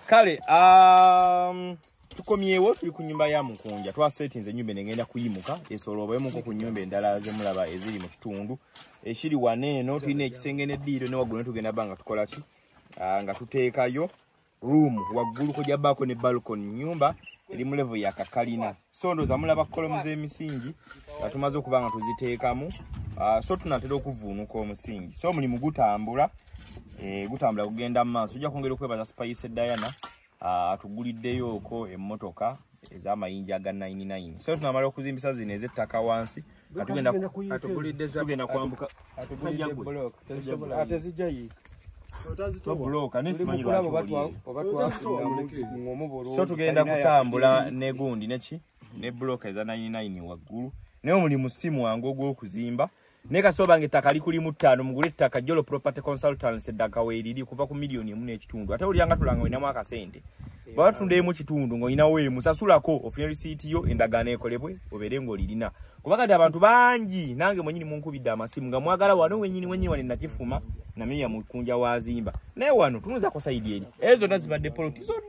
Kale tukomyewo tuli ku nyumba ya Mukunja twasetinze ennyumba engenda kuyimuka esoloobwemuko ku nyumba endala zemulaba eziri mu kitundu ekiri waneeno tulina ekisenge n'eddiiro ne waggulu ne tugenda banga tukola ki nga tuteekayo room waggulu kujja bako ne balcony nyumba eri mu level ya kakalina so ndoza mulaba kolomu z'emisingi tumaze okubanga tuziteekamu so tunatera okuvuunuka omusingi so mulimu gutambula gutambula kugenda mu maaso ojja kwongera okwebaza Spice Diana atuguliddeyo oko emmotoka ez'amayinja aga 99 so tunamala okuzimbisa zino ez'ettaka wansi tugenda kwambuka so tugenda kutambula ne gundi neki ne bloka eza 99 waggulu naye omulimu si mwangu ogw'okuzimba ne kasoba ng'ettaka likuli mu 5 mugule ettaka Jolo Property Consultants eddaka weeriri kuva ku milioni 1.5 ate olyanga tulanga olinamu akasente baba tundeemu kitundu ng'olinawo emusasulako ofune risiiti yo endagaano ekolebwe obeere ng'olirina kuba kati abantu bangi nange mwenyini munkubidde amasimu nga mwagala wano wenyini wane nakifuma nameya Mukunja wazimba naye wano tunuzako sayidi eri ezo zonna zibadde poloti zonna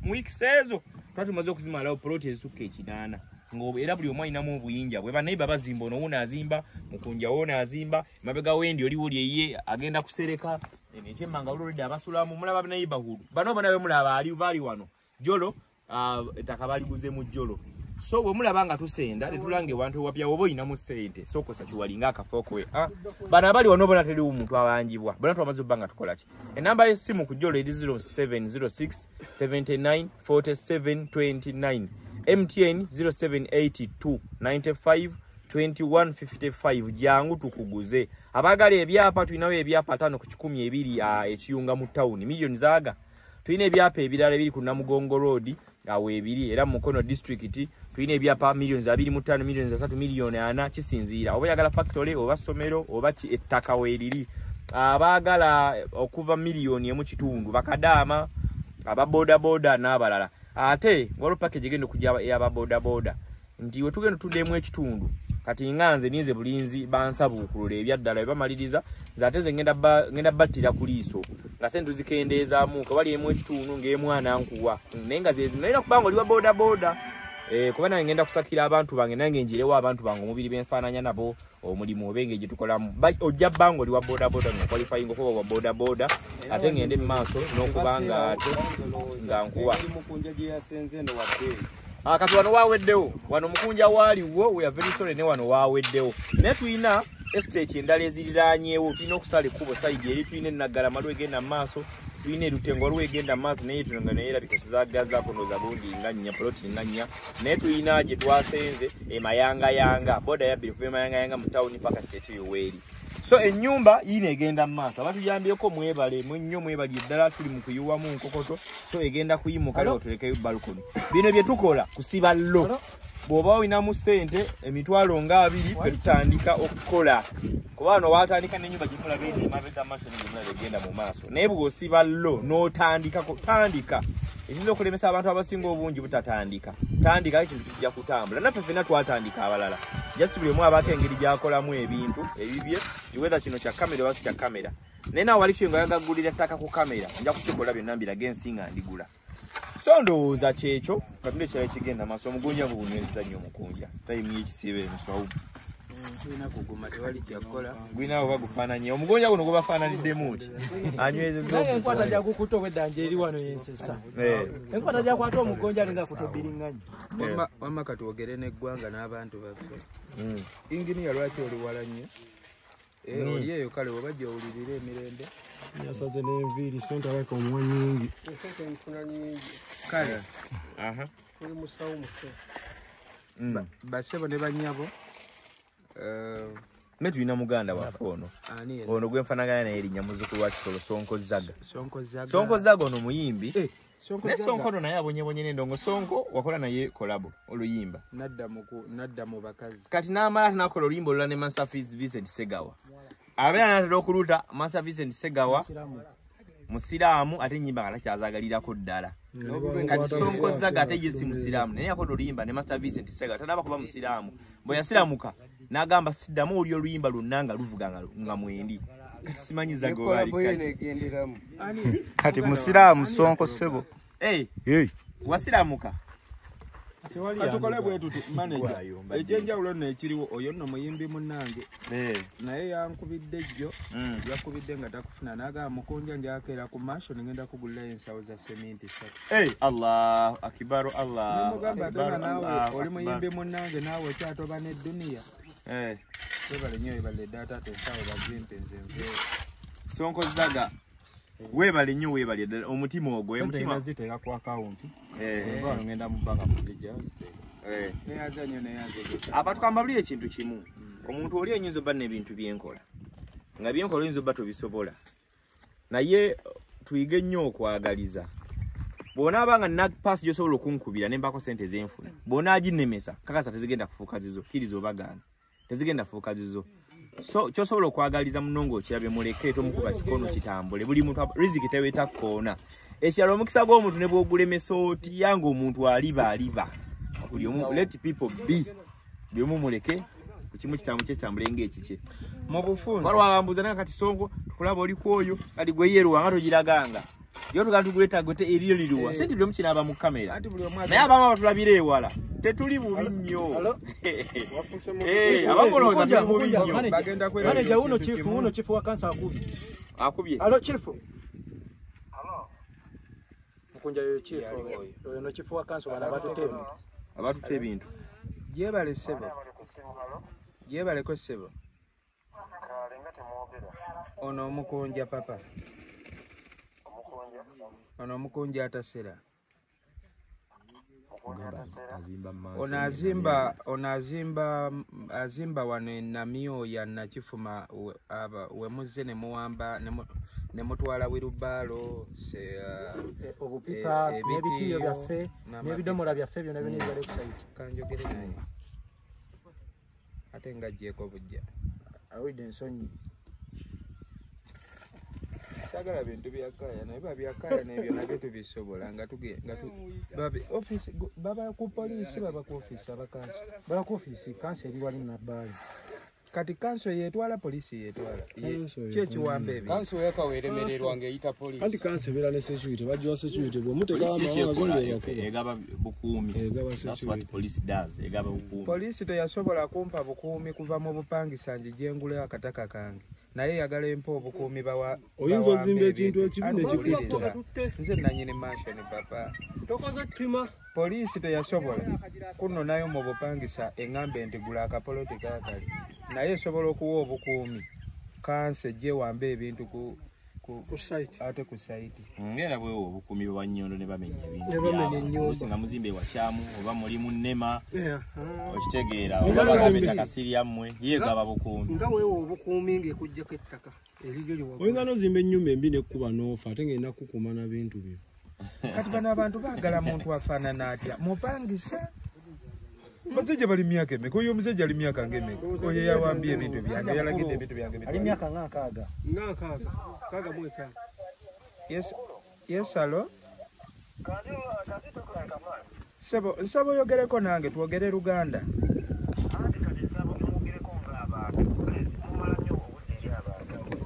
mu weeks ezo twatumaze okuzimalawo poloti ezisukka 8 ng'era buli omu alinamu obuyinja bwe banaiba bazimba ono wuuna azimba Mukunja woona azimba mabega wendi oliwo lyeye agenda kusereka ekyemmanga olulidde abasulamu mulaba neighborhood bano banabe mulaba baali wano Jolo ettaka baliguze mu Jolo so bwe mulaba nga tusenda tetulange wantu wapya oba oyinamu ssente sokosa kiwalinga akafookwe bano abali wano bona teriwo omuntu abanjibwa bona twamaze obbanga tukola ki enamba y'essimu ku Jolo eri 0706 79 47 29 MTN 0782 95 2155 jangu tukuguze abagala ebyapa tulinawo ebyapa 5 ku 10 ekiyunga mu town milioni zaaga tulina ebyapa ebirala ebiri ku Namugongo Road awo ebiri era Mukono district tulina ebyapa milioni 25 milioni 3 milioni 4 kisinziira oba yagala factory oba somero oba ettaka weeriri abagala okuva milioni emu kitundu bakadaama ababoda boda n'abalala ate waliwo package egenda okujja ey'ababoda nti we tugenda tuddemu ekitundu kati nganze ninze bulinzi bansabuukulula ebyaddala bye bamaliriza nze ate ngenda battira ku liiso nga sente tuzikendeezaamu ka bali emu ekitundu ng'emwana nkuwa naye nga zezino nalina kubanga oli wa boda kuba nange ngenda kusakira abantu bange nange njirewo abantu bange omubiri benfaananya nabo omulimu obenge gye tukolamu ojja bbanga oli wa boda ng'okwalifyinga okuba wa boda ate ngende mu maaso n'okubanga ate nga nkuwa kati wano waweddewo wano Mukunja waaliwo we are very sorry ne wano waweddewo naye tulina estate endala eziriraanyeewo tulina okusala ekkubo sayidi eri tulina enaggala egenda mu maaso tulina erutengo lwegenda mu maaso naye tunanga naye erabikosi zaggazaako ndooza bulungi nga nnya poloti nga nnya naye tulina gye twasenze emayangayanga boda yabbiri kuva emayangayanga mu tawuni paka state yoweeri so ennyumba yino egenda mu maaso abatuyambyeko mwebale nnyo mwebali eddala tuli mu kuyiwamu nkokoto so egenda kuyimuka leo tulekeyo balkoni bino bye tukola kusiba lo bw'oba olinamu ssente emitwalo nga 2 fe tutandika okukola kuba wano watandika n'ennyumba gye tulaba eno emabega maaso n'egyemulala egenda mu maaso naye bw'osiba lo n'otandikako tandika ekiyinza okulemesa abantu abasinga obungi butatandika tandika ekintu kijja kutambula naffe ffenna twatandika abalala jasi buli omu abaako engeri gy'akolamu ebintu ebibye kiweza kino kya kamera oba si kya kamera naye naawe wali kyenga yagaggulira ttaka ku kamera nja kukikola byonna mbirage ensi nga ndigula so ndowooza kyekyo katundu ekirala ekigenda maaso Omugunja bunyweza nnyo Mukunja tayimu y'ekisiibe emiswawu tulina kuguma tewali kyakola gwinawo bagufaananye Omugunja guno gubafaananiddemu ki anywezeza enkwata gyagukuta obweddanja eri wano yensesa enkwata gyakwata Omugunja alinga kutobiriŋŋanyi wamma katwogere n'eggwanga n'abantu baffe inginiya lwaki oli wala nnyo oli eyo kale oba gy'owulirira emirembe yasaze n'enviiri sente abaka omuwa nyingi kale oli musawo muto basebo ne bannyabo me tulina muganda waffe ono gwenfanagana naye erinnya muzzukulu wa Kisolo Sonko Zaga ono muyimbi ne Sonko ono naye abonyebonye n'endongo Sonko wakola naye kolabo oluyimba nadda mu bakazi kati n'amala tenakola oluyimba olula ne Master Vincent Segawa abeera n'atera okuluta Master Vincent Segawa musiraamu ate ennyimba nga takyazagalirako ddala kati Sonko Zaga ate ye si musiraamu naye yakola oluyimba ne Master Vincent Segawa tanaba kuba musiraamu bwe yasiramuka n'agamba siddamu oli oluyimba lwonna nga luvuga nga mwendi kati simanyi Zaga waali kati musiraamu Sonko ssebo Hey. Wasiramuka. Katukole bwetu manager. Ejenjawulo ne ekiriwo oyo nno muyimbi munnange. Naye yankubidde jjo. Yakubidde nga takufuna naga mukonja njakera ku masho ngenda kugulira ensawo za cement 3. Allah akibaru Allah. Mugamba dona nawe oli muyimbi munnange nawe kyatoba ne dunia. Sebale nyoy bale data tensawo bazimpe nzenze. Sonko zaga. Webale nnyo webale omutima ogwo omutima zitera ku account ngalo ngenda mu banka muzijja neyaza abatukambabuli ekintu kimu omuntu oli enyinzo banne ebintu byenkola nga byenkola oyinza obba tobisobola naye tuyige nnyo okwagaliza bona abanga na pass gyosobola okunkubira nembako sente zenfuna bona aginemesa kakasa tezigenda kufuuka zizo kirizo bagana tezigenda kufuuka zizo. So kyosobola okwagaliza munongo kirabe muleke tomukuba kikono kitambule buli muntu riziki teweta kona ekyalo omukisa gw'omuntu ne bwogulemesa oti yango omuntu aliba buli omu let people be byomu muleke kukimu kitambule ng'ekiki mu bufunze waliwo abambuza naye kati Sonko tukulaba oli kwoyo kati gwe yeeruwa nga togiraganga yo tugala tuguleta gwete eriyo liruwa senti byomu kinaaba mu kamera naye abamu abatulabira ewala tetuli bubi nnyo abamulowooza tuli bubi nnyo manager uno chifu wa kansa akubye alo chifu mukunja yo chifu oyo no chifu wa kansa bana abatutte ebintu jebale sebo jebaleko sebo ono omukonja papa ono omukonja atasera azimba wano namio ya nakifuma wemuze ne muwamba ne mutwala wirubalo obupipa n'ebitiyo byaffe n'ebidomola byaffe byonna bino ebibale ku site kanjogere naye ate nga jeko bujja awidde ensonyi sagala bintu byakaya naye babyakaya n'ebyo nabyo tubisobola nga office baba ku police baba ku office abakanso baba ku office kanso eri wali nabbali kati kanso yetwala polisi yetwala kyekiwambe ebyo kanso yakaweremererwa ng'eyita polisi anti kanso ebeera ne security bajja security bw'omuteka amazonga egaba bukuumi that's what police does egaba bukuumi polisi teyasobola kumpa bukuumi kuva mu bupangisa njengule akataka kange naye yagala empo obukuumi bawa oyinza ozimba ekintu ekibi nekikutta nze nanyini mansion papa tokoze ttima polisi teyasobola kunonayo mu bupangisa eŋŋambe nti gula akapoloti kaakali naye esobola okuwa obukuumi kanse gye wamba ebintu ku site ate ku site ngera bwe obukuumi bwa Nnyondo ne bamenya ebintu nga muzimbe wakyamu oba muli mu nnema okitegeera oba ettaka siryammwe yegaba bukuumi nga weewo obukuumi ng'ekujjako ettaka erigyo liwa oyinza n'ozimba ennyumba embi nekkuba n'ofa ate ng'erina kukuma na bintu byo kati bano abantu baagala muntu afaanana atya mupangisa basajja bali myaka emeka oyo omusajja ali myaka ng'emeka oyo yawambye ebintu byange yalagidde ebintu byange ali myaka nkaaga yes alo sebo nsaba oyogereko nange twogere Luganda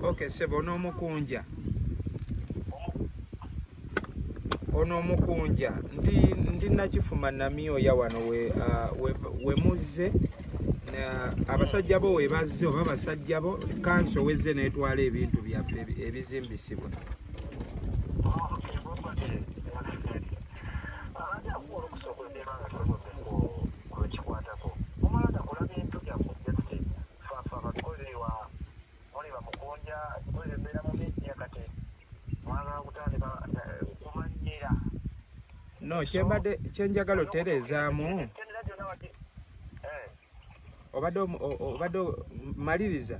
okay sebo on'omukunja ndi nakifuma namio ya wano we muzze abasajja bo we bazze oba basajja bo kanso wezze netwala ebintu byaffe ebizimbisibwa no kyenjagala otereezaamu obadde maliriza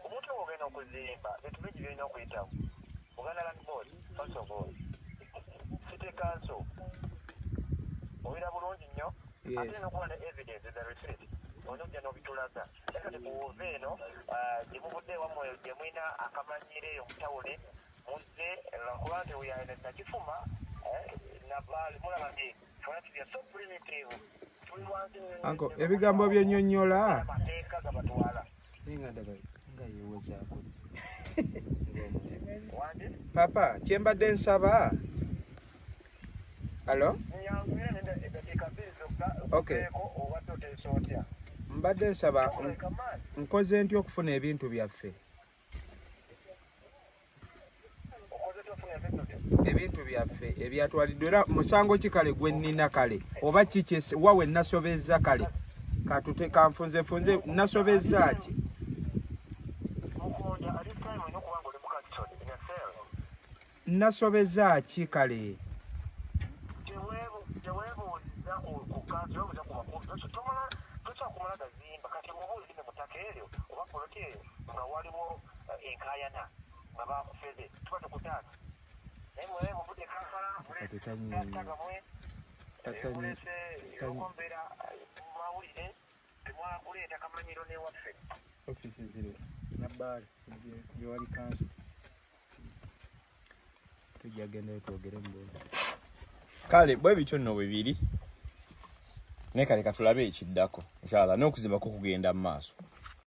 omuntu ogenda okuzimba etume gibirina okuyitamu Buganda Land Board first of all city council obira bulungi nnyo ate nokuba ne evidence the receipt onojja n'obitulaga eka tekuwuva eno gye muvudde wammwe gye mwina akamanyire omutawule muzze lwakuba nti uyayina nakifuma nabaali mulaba nti fanatic ya so primitive anko ebigambo by'ennyonnyola amateeka gabatwala nga yewezaako papa kyembadde nsaba alo okay mbadde nsaba nkoze ntya okufuna ebintu byaffe ebyatwaliddwa era musango kikale gwe nnina kale oba kiki wawe nasobezza kale katute kanfunze nasobezza ki nasobezza ki kale kale bwe bityo nno bibiri ne kale katulabe ekiddako inshallah n'okuzimba ko kugenda mu maaso